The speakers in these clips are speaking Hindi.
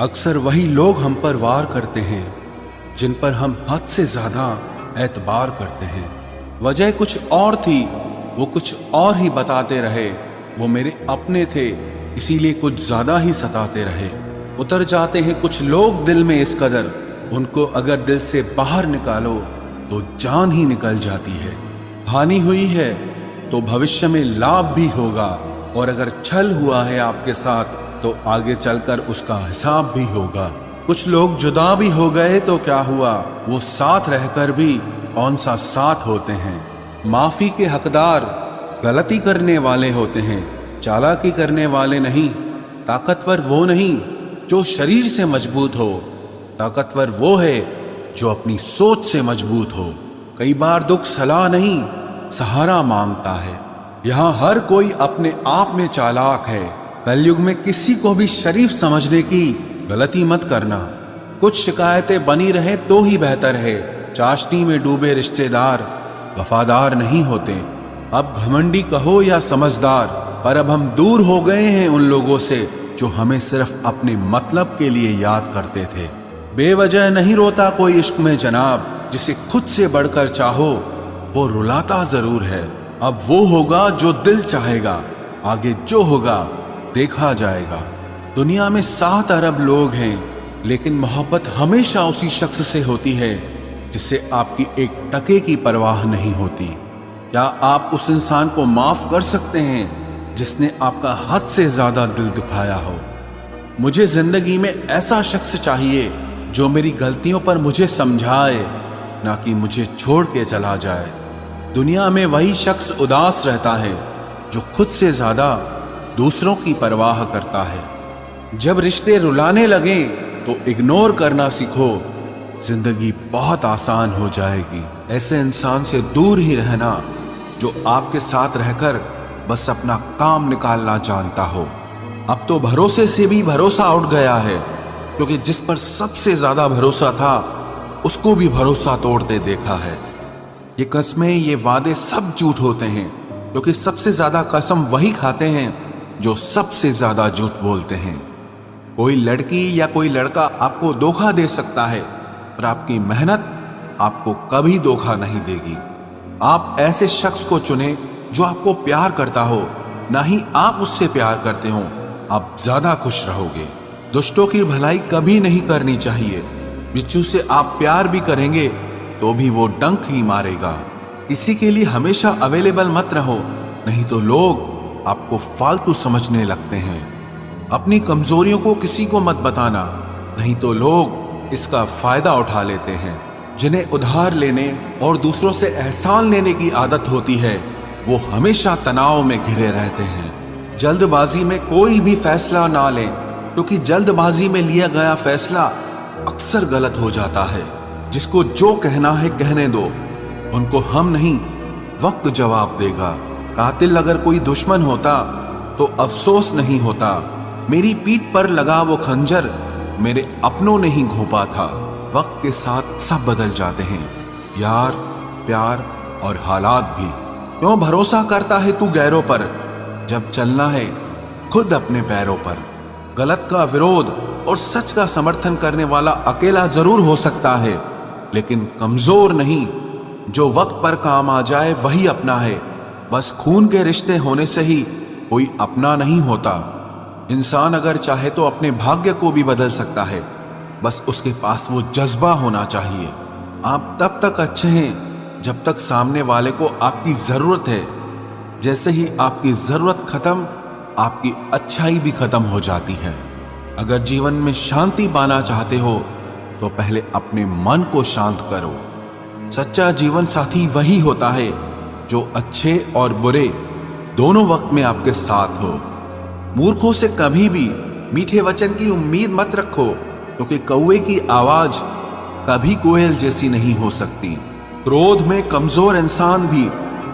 अक्सर वही लोग हम पर वार करते हैं जिन पर हम हद से ज्यादा एतबार करते हैं। वजह कुछ और थी, वो कुछ और ही बताते रहे। वो मेरे अपने थे, इसीलिए कुछ ज्यादा ही सताते रहे। उतर जाते हैं कुछ लोग दिल में इस कदर, उनको अगर दिल से बाहर निकालो तो जान ही निकल जाती है। हानि हुई है तो भविष्य में लाभ भी होगा, और अगर छल हुआ है आपके साथ तो आगे चलकर उसका हिसाब भी होगा। कुछ लोग जुदा भी हो गए तो क्या हुआ, वो साथ रहकर भी कौन सा साथ होते हैं। माफी के हकदार गलती करने वाले होते हैं, चालाकी करने वाले नहीं। ताकतवर वो नहीं जो शरीर से मजबूत हो, ताकतवर वो है जो अपनी सोच से मजबूत हो। कई बार दुख सलाह नहीं, सहारा मांगता है। यहाँ हर कोई अपने आप में चालाक है। कलयुग में किसी को भी शरीफ समझने की गलती मत करना। कुछ शिकायतें बनी रहें तो ही बेहतर है। चाशनी में डूबे रिश्तेदार वफादार नहीं होते। अब घमंडी कहो या समझदार, पर अब हम दूर हो गए हैं उन लोगों से जो हमें सिर्फ अपने मतलब के लिए याद करते थे। बेवजह नहीं रोता कोई इश्क में जनाब, जिसे खुद से बढ़कर चाहो वो रुलाता जरूर है। अब वो होगा जो दिल चाहेगा, आगे जो होगा देखा जाएगा। दुनिया में 7 अरब लोग हैं, लेकिन मोहब्बत हमेशा उसी शख्स से होती है जिससे आपकी एक टके की परवाह नहीं होती। क्या आप उस इंसान को माफ कर सकते हैं जिसने आपका हद से ज्यादा दिल दुखाया हो? मुझे जिंदगी में ऐसा शख्स चाहिए जो मेरी गलतियों पर मुझे समझाए, ना कि मुझे छोड़ के चला जाए। दुनिया में वही शख्स उदास रहता है जो खुद से ज्यादा दूसरों की परवाह करता है। जब रिश्ते रुलाने लगे तो इग्नोर करना सीखो, जिंदगी बहुत आसान हो जाएगी। ऐसे इंसान से दूर ही रहना जो आपके साथ रहकर बस अपना काम निकालना जानता हो। अब तो भरोसे से भी भरोसा उठ गया है, क्योंकि जिस पर सबसे ज्यादा भरोसा था उसको भी भरोसा तोड़ते देखा है। ये कस्में, ये वादे सब झूठ होते हैं, क्योंकि सबसे ज्यादा कसम वही खाते हैं जो सबसे ज्यादा झूठ बोलते हैं। कोई लड़की या कोई लड़का आपको धोखा दे सकता है, पर आपकी मेहनत आपको कभी धोखा नहीं देगी। आप ऐसे शख्स को चुने जो आपको प्यार करता हो, ना ही आप उससे प्यार करते हो। आप ज्यादा खुश रहोगे। दुष्टों की भलाई कभी नहीं करनी चाहिए। बिच्छू से आप प्यार भी करेंगे तो भी वो डंक ही मारेगा। किसी के लिए हमेशा अवेलेबल मत रहो, नहीं तो लोग आपको फालतू समझने लगते हैं। अपनी कमजोरियों को किसी को मत बताना, नहीं तो लोग इसका फायदा उठा लेते हैं। जिन्हें उधार लेने और दूसरों से एहसान लेने की आदत होती है, वो हमेशा तनाव में घिरे रहते हैं। जल्दबाजी में कोई भी फैसला ना लें, क्योंकि जल्दबाजी में लिया गया फैसला अक्सर गलत हो जाता है। जिसको जो कहना है कहने दो, उनको हम नहीं वक्त जवाब देगा। कातिल अगर कोई दुश्मन होता तो अफसोस नहीं होता। मेरी पीठ पर लगा वो खंजर मेरे अपनों ने ही घोंपा था। वक्त के साथ सब बदल जाते हैं, यार, प्यार और हालात भी। क्यों भरोसा करता है तू गैरों पर, जब चलना है खुद अपने पैरों पर। गलत का विरोध और सच का समर्थन करने वाला अकेला जरूर हो सकता है, लेकिन कमजोर नहीं। जो वक्त पर काम आ जाए वही अपना है। बस खून के रिश्ते होने से ही कोई अपना नहीं होता। इंसान अगर चाहे तो अपने भाग्य को भी बदल सकता है, बस उसके पास वो जज्बा होना चाहिए। आप तब तक अच्छे हैं जब तक सामने वाले को आपकी जरूरत है। जैसे ही आपकी जरूरत खत्म, आपकी अच्छाई भी खत्म हो जाती है। अगर जीवन में शांति पाना चाहते हो तो पहले अपने मन को शांत करो। सच्चा जीवन साथी वही होता है जो अच्छे और बुरे दोनों वक्त में आपके साथ हो। मूर्खों से कभी भी मीठे वचन की उम्मीद मत रखो, क्योंकि कौवे की आवाज कभी कोयल जैसी नहीं हो सकती। क्रोध में कमजोर इंसान भी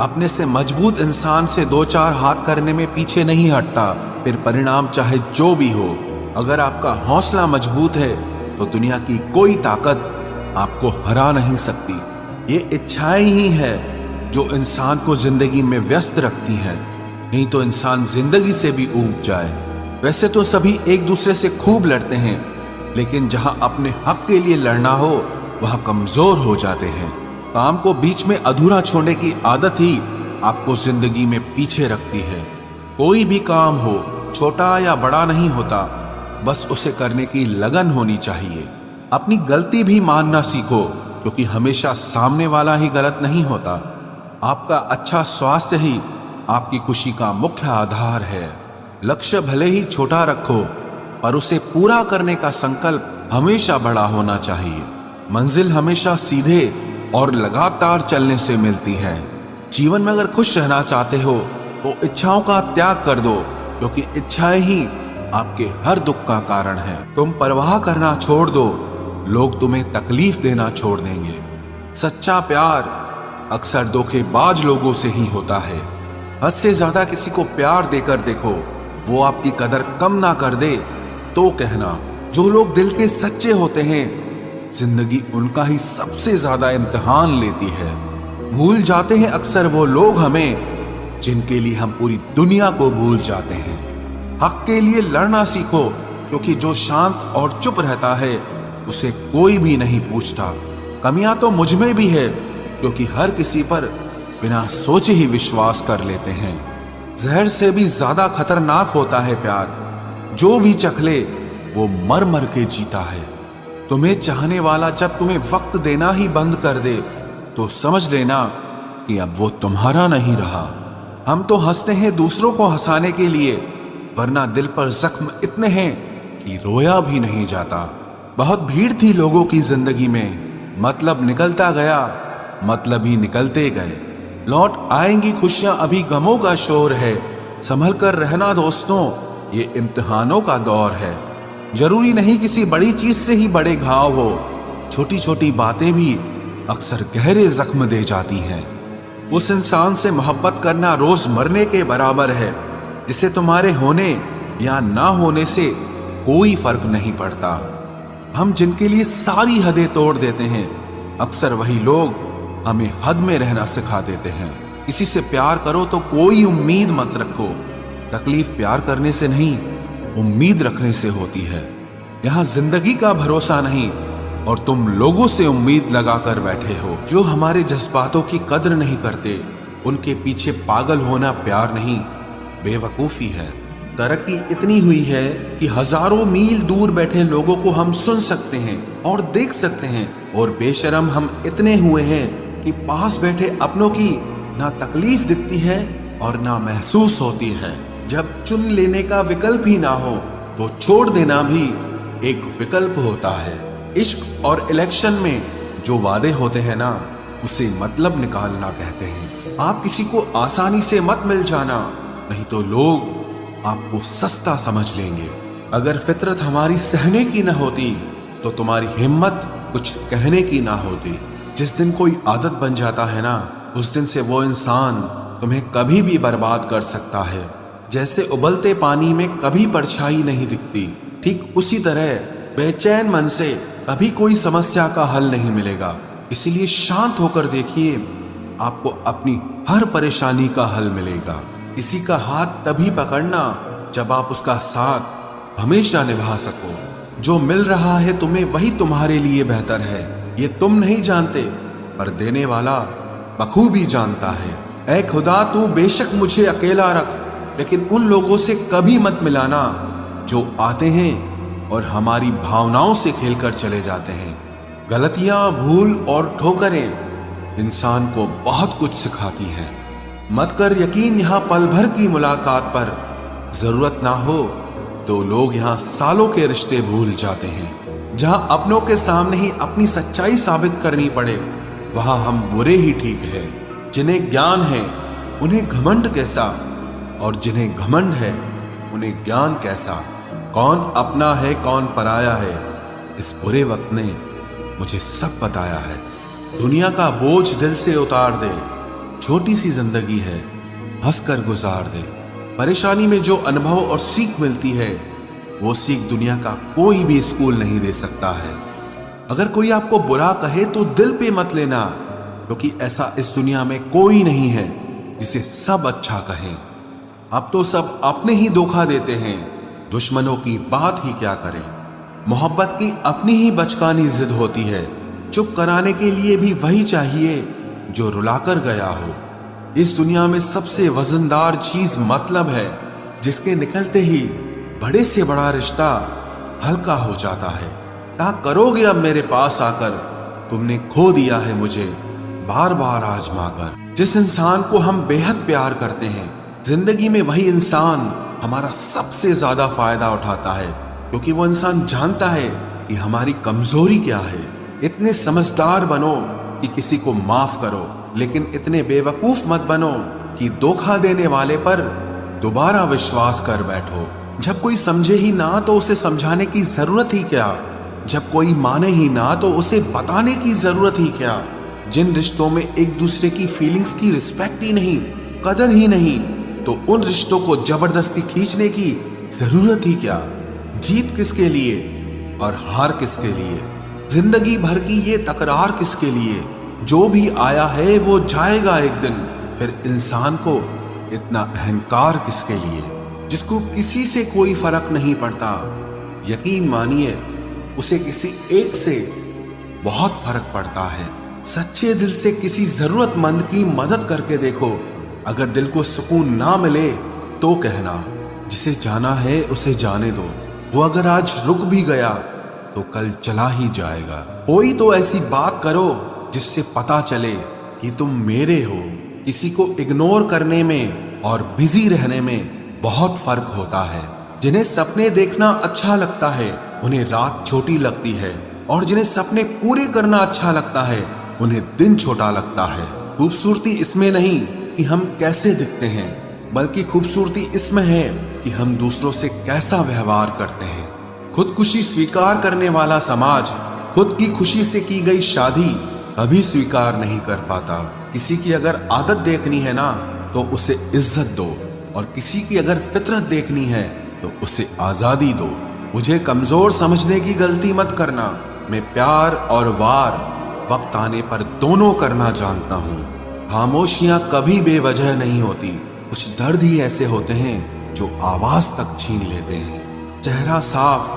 अपने से मजबूत इंसान से 2-4 हाथ करने में पीछे नहीं हटता, फिर परिणाम चाहे जो भी हो। अगर आपका हौसला मजबूत है तो दुनिया की कोई ताकत आपको हरा नहीं सकती। ये इच्छाएं ही है जो इंसान को जिंदगी में व्यस्त रखती है, नहीं तो इंसान जिंदगी से भी ऊब जाए। वैसे तो सभी एक दूसरे से खूब लड़ते हैं, लेकिन जहां अपने हक के लिए लड़ना हो वहां कमजोर हो जाते हैं। काम को बीच में अधूरा छोड़ने की आदत ही आपको जिंदगी में पीछे रखती है। कोई भी काम हो, छोटा या बड़ा नहीं होता, बस उसे करने की लगन होनी चाहिए। अपनी गलती भी मानना सीखो, क्योंकि हमेशा सामने वाला ही गलत नहीं होता। आपका अच्छा स्वास्थ्य ही आपकी खुशी का मुख्य आधार है। लक्ष्य भले ही छोटा रखो, पर उसे पूरा करने का संकल्प हमेशा बड़ा होना चाहिए। मंजिल हमेशा सीधे और लगातार चलने से मिलती है। जीवन में अगर खुश रहना चाहते हो तो इच्छाओं का त्याग कर दो, क्योंकि इच्छाएं ही आपके हर दुख का कारण है। तुम परवाह करना छोड़ दो, लोग तुम्हें तकलीफ देना छोड़ देंगे। सच्चा प्यार अक्सर धोखेबाज लोगों से ही होता है। हद से ज्यादा किसी को प्यार देकर देखो, वो आपकी कदर कम ना कर दे तो कहना। जो लोग दिल के सच्चे होते हैं, जिंदगी उनका ही सबसे ज्यादा इम्तिहान लेती है। भूल जाते हैं अक्सर वो लोग हमें जिनके लिए हम पूरी दुनिया को भूल जाते हैं। हक के लिए लड़ना सीखो, क्योंकि जो शांत और चुप रहता है उसे कोई भी नहीं पूछता। कमियां तो मुझ में भी है, क्योंकि हर किसी पर बिना सोचे ही विश्वास कर लेते हैं। जहर से भी ज्यादा खतरनाक होता है प्यार। जो भी चख ले वो मर मर के जीता है। तुम्हें चाहने वाला जब तुम्हें वक्त देना ही बंद कर दे तो समझ लेना कि अब वो तुम्हारा नहीं रहा। हम तो हंसते हैं दूसरों को हंसाने के लिए, वरना दिल पर जख्म इतने हैं कि रोया भी नहीं जाता। बहुत भीड़ थी लोगों की जिंदगी में, मतलब निकलता गया, मतलब ही निकलते गए। लौट आएंगी खुशियां, अभी गमों का शोर है। संभल कर रहना दोस्तों, ये इम्तिहानों का दौर है। जरूरी नहीं किसी बड़ी चीज से ही बड़े घाव हो, छोटी छोटी बातें भी अक्सर गहरे जख्म दे जाती हैं। उस इंसान से मोहब्बत करना रोज मरने के बराबर है, जिसे तुम्हारे होने या ना होने से कोई फर्क नहीं पड़ता। हम जिनके लिए सारी हदें तोड़ देते हैं, अक्सर वही लोग हमें हद में रहना सिखा देते हैं। किसी से प्यार करो तो कोई उम्मीद मत रखो। तकलीफ प्यार करने से नहीं, उम्मीद रखने से होती है। यहाँ जिंदगी का भरोसा नहीं, और तुम लोगों से उम्मीद लगाकर बैठे हो। जो हमारे जज्बातों की कद्र नहीं करते, उनके पीछे पागल होना प्यार नहीं, बेवकूफी है। तरक्की इतनी हुई है कि हजारों मील दूर बैठे लोगों को हम सुन सकते हैं और देख सकते हैं, और बेशरम हम इतने हुए हैं कि पास बैठे अपनों की ना तकलीफ दिखती है और ना महसूस होती है। जब चुन लेने का विकल्प ही ना हो तो छोड़ देना भी एक विकल्प होता है। इश्क और इलेक्शन में जो वादे होते हैं ना, उसे मतलब निकालना कहते हैं। आप किसी को आसानी से मत मिल जाना, नहीं तो लोग आपको सस्ता समझ लेंगे। अगर फितरत हमारी सहने की न होती तो तुम्हारी हिम्मत कुछ कहने की ना होती। जिस दिन कोई आदत बन जाता है ना, उस दिन से वो इंसान तुम्हें कभी भी बर्बाद कर सकता है। जैसे उबलते पानी में कभी परछाई नहीं दिखती, ठीक उसी तरह बेचैन मन से कभी कोई समस्या का हल नहीं मिलेगा। इसीलिए शांत होकर देखिए, आपको अपनी हर परेशानी का हल मिलेगा। किसी का हाथ तभी पकड़ना जब आप उसका साथ हमेशा निभा सको। जो मिल रहा है तुम्हें, वही तुम्हारे लिए बेहतर है। ये तुम नहीं जानते, पर देने वाला बखूबी जानता है। ऐ खुदा, तू बेशक मुझे अकेला रख, लेकिन उन लोगों से कभी मत मिलाना जो आते हैं और हमारी भावनाओं से खेलकर चले जाते हैं। गलतियां, भूल और ठोकरें इंसान को बहुत कुछ सिखाती हैं। मत कर यकीन यहाँ पल भर की मुलाकात पर, जरूरत ना हो तो लोग यहाँ सालों के रिश्ते भूल जाते हैं। जहाँ अपनों के सामने ही अपनी सच्चाई साबित करनी पड़े, वहां हम बुरे ही ठीक है। जिन्हें ज्ञान है उन्हें घमंड कैसा, और जिन्हें घमंड है उन्हें ज्ञान कैसा। कौन अपना है कौन पराया है, इस बुरे वक्त ने मुझे सब बताया है। दुनिया का बोझ दिल से उतार दे, छोटी सी जिंदगी है, हंसकर गुजार दे। परेशानी में जो अनुभव और सीख मिलती है, वो सीख दुनिया का कोई भी स्कूल नहीं दे सकता है। अगर कोई आपको बुरा कहे तो दिल पे मत लेना, क्योंकि ऐसा इस दुनिया में कोई नहीं है जिसे सब अच्छा कहें। अब तो सब अपने ही धोखा देते हैं, दुश्मनों की बात ही क्या करें। मोहब्बत की अपनी ही बचकानी जिद होती है। चुप कराने के लिए भी वही चाहिए जो रुलाकर गया हो। इस दुनिया में सबसे वजनदार चीज मतलब है, जिसके निकलते ही बड़े से बड़ा रिश्ता हल्का हो जाता है। क्या करोगे अब मेरे पास आकर, तुमने खो दिया है मुझे बार बार आजमा कर। जिस इंसान को हम बेहद प्यार करते हैं, जिंदगी में वही इंसान हमारा सबसे ज्यादा फायदा उठाता है, क्योंकि वो इंसान जानता है कि हमारी कमजोरी क्या है। इतने समझदार बनो कि किसी को माफ करो, लेकिन इतने बेवकूफ मत बनो कि धोखा देने वाले पर दोबारा विश्वास कर बैठो। जब कोई समझे ही ना तो उसे समझाने की जरूरत ही क्या, जब कोई माने ही ना तो उसे बताने की जरूरत ही क्या। जिन रिश्तों में एक दूसरे की फीलिंग्स की रिस्पेक्ट ही नहीं, कदर ही नहीं, तो उन रिश्तों को जबरदस्ती खींचने की जरूरत ही क्या। जीत किसके लिए और हार किसके लिए, जिंदगी भर की ये तकरार किसके लिए। जो भी आया है वो जाएगा एक दिन, फिर इंसान को इतना अहंकार किसके लिए, जिसको किसी से कोई फर्क नहीं पड़ता। यकीन मानिए, उसे किसी एक से बहुत फर्क पड़ता है। सच्चे दिल से किसी जरूरतमंद की मदद करके देखो। अगर दिल को सुकून ना मिले तो कहना, जिसे जाना है उसे जाने दो। वो अगर आज रुक भी गया तो कल चला ही जाएगा। कोई तो ऐसी बात करो जिससे पता चले कि तुम मेरे हो। किसी को इग्नोर करने में और बिजी रहने में बहुत फर्क होता है। जिन्हें सपने देखना अच्छा लगता है उन्हें रात छोटी लगती है, और जिन्हें सपने पूरे करना अच्छा लगता है उन्हें दिन छोटा लगता है। खूबसूरती इसमें नहीं कि हम कैसे दिखते हैं, बल्कि खूबसूरती इसमें है कि हम दूसरों से कैसा व्यवहार करते हैं। खुदकुशी स्वीकार करने वाला समाज खुद की खुशी से की गई शादी कभी स्वीकार नहीं कर पाता। किसी की अगर आदत देखनी है ना तो उसे इज्जत दो, और किसी की अगर फितरत देखनी है तो उसे आजादी दो। मुझे कमजोर समझने की गलती मत करना। मैं प्यार और वार वक्त आने पर दोनों करना जानता हूँ। खामोशियां कभी बेवजह नहीं होती। कुछ दर्द ही ऐसे होते हैं जो आवाज तक छीन लेते हैं। चेहरा साफ,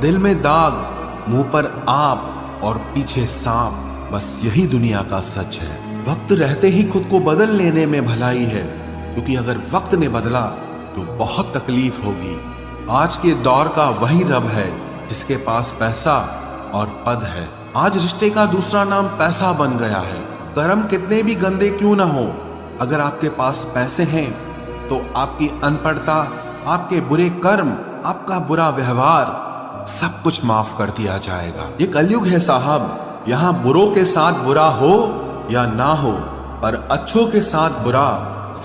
दिल में दाग, मुंह पर आप और पीछे सांप, बस यही दुनिया का सच है। वक्त रहते ही खुद को बदल लेने में भलाई है, क्योंकि अगर वक्त ने बदला तो बहुत तकलीफ होगी। आज के दौर का वही रब है जिसके पास पैसा और पद है। आज रिश्ते का दूसरा नाम पैसा बन गया है। कर्म कितने भी गंदे क्यों ना हो, अगर आपके पास पैसे हैं तो आपकी अनपढ़ता, आपके बुरे कर्म, आपका बुरा व्यवहार सब कुछ माफ कर दिया जाएगा। ये कलयुग है साहब, यहाँ बुरों के साथ बुरा हो या ना हो, पर अच्छों के साथ बुरा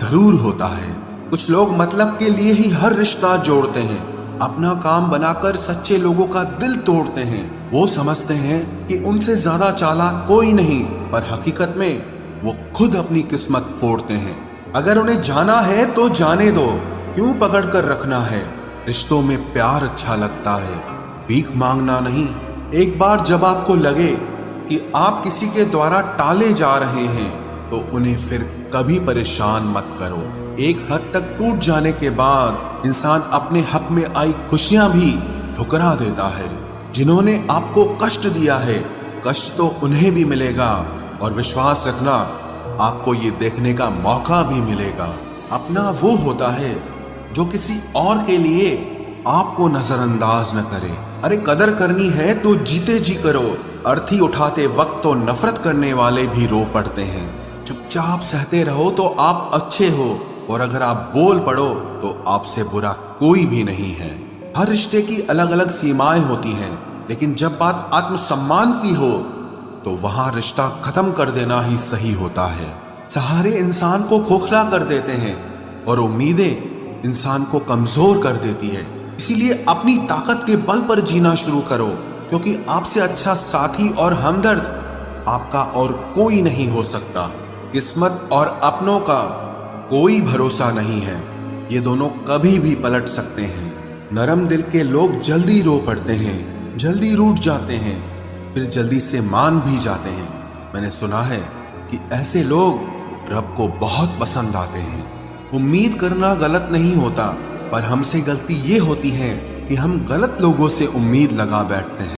जरूर होता है। कुछ लोग मतलब के लिए ही हर रिश्ता जोड़ते हैं, अपना काम बनाकर सच्चे लोगों का दिल तोड़ते हैं। वो समझते हैं कि उनसे ज्यादा चालाक कोई नहीं, पर हकीकत में वो खुद अपनी किस्मत फोड़ते हैं। अगर उन्हें जाना है तो जाने दो, क्यों पकड़ कर रखना है। रिश्तों में प्यार अच्छा लगता है, भीख मांगना नहीं। एक बार जब आपको लगे कि आप किसी के द्वारा टाले जा रहे हैं तो उन्हें फिर कभी परेशान मत करो। एक हद तक टूट जाने के बाद इंसान अपने हक में आई खुशियां भी ठुकरा देता है। जिन्होंने आपको कष्ट दिया है, कष्ट तो उन्हें भी मिलेगा, और विश्वास रखना आपको ये देखने का मौका भी मिलेगा। अपना वो होता है जो किसी और के लिए आपको नजरअंदाज न करे। अरे कदर करनी है तो जीते जी करो। अर्थी उठाते वक्त तो नफरत करने वाले भी रो पड़ते हैं। चुपचाप सहते रहो तो आप अच्छे हो, और अगर आप बोल पड़ो तो आपसे बुरा कोई भी नहीं है। हर रिश्ते की अलग अलग सीमाएं होती हैं, लेकिन जब बात आत्मसम्मान की हो तो वहां रिश्ता खत्म कर देना ही सही होता है। सहारे इंसान को खोखला कर देते हैं और उम्मीदें इंसान को कमजोर कर देती है। इसीलिए अपनी ताकत के बल पर जीना शुरू करो, क्योंकि आपसे अच्छा साथी और हमदर्द आपका और कोई नहीं हो सकता। किस्मत और अपनों का कोई भरोसा नहीं है, ये दोनों कभी भी पलट सकते हैं। नरम दिल के लोग जल्दी रो पड़ते हैं, जल्दी रूठ जाते हैं, फिर जल्दी से मान भी जाते हैं। मैंने सुना है कि ऐसे लोग रब को बहुत पसंद आते हैं। उम्मीद करना गलत नहीं होता, पर हमसे गलती ये होती है कि हम गलत लोगों से उम्मीद लगा बैठते हैं।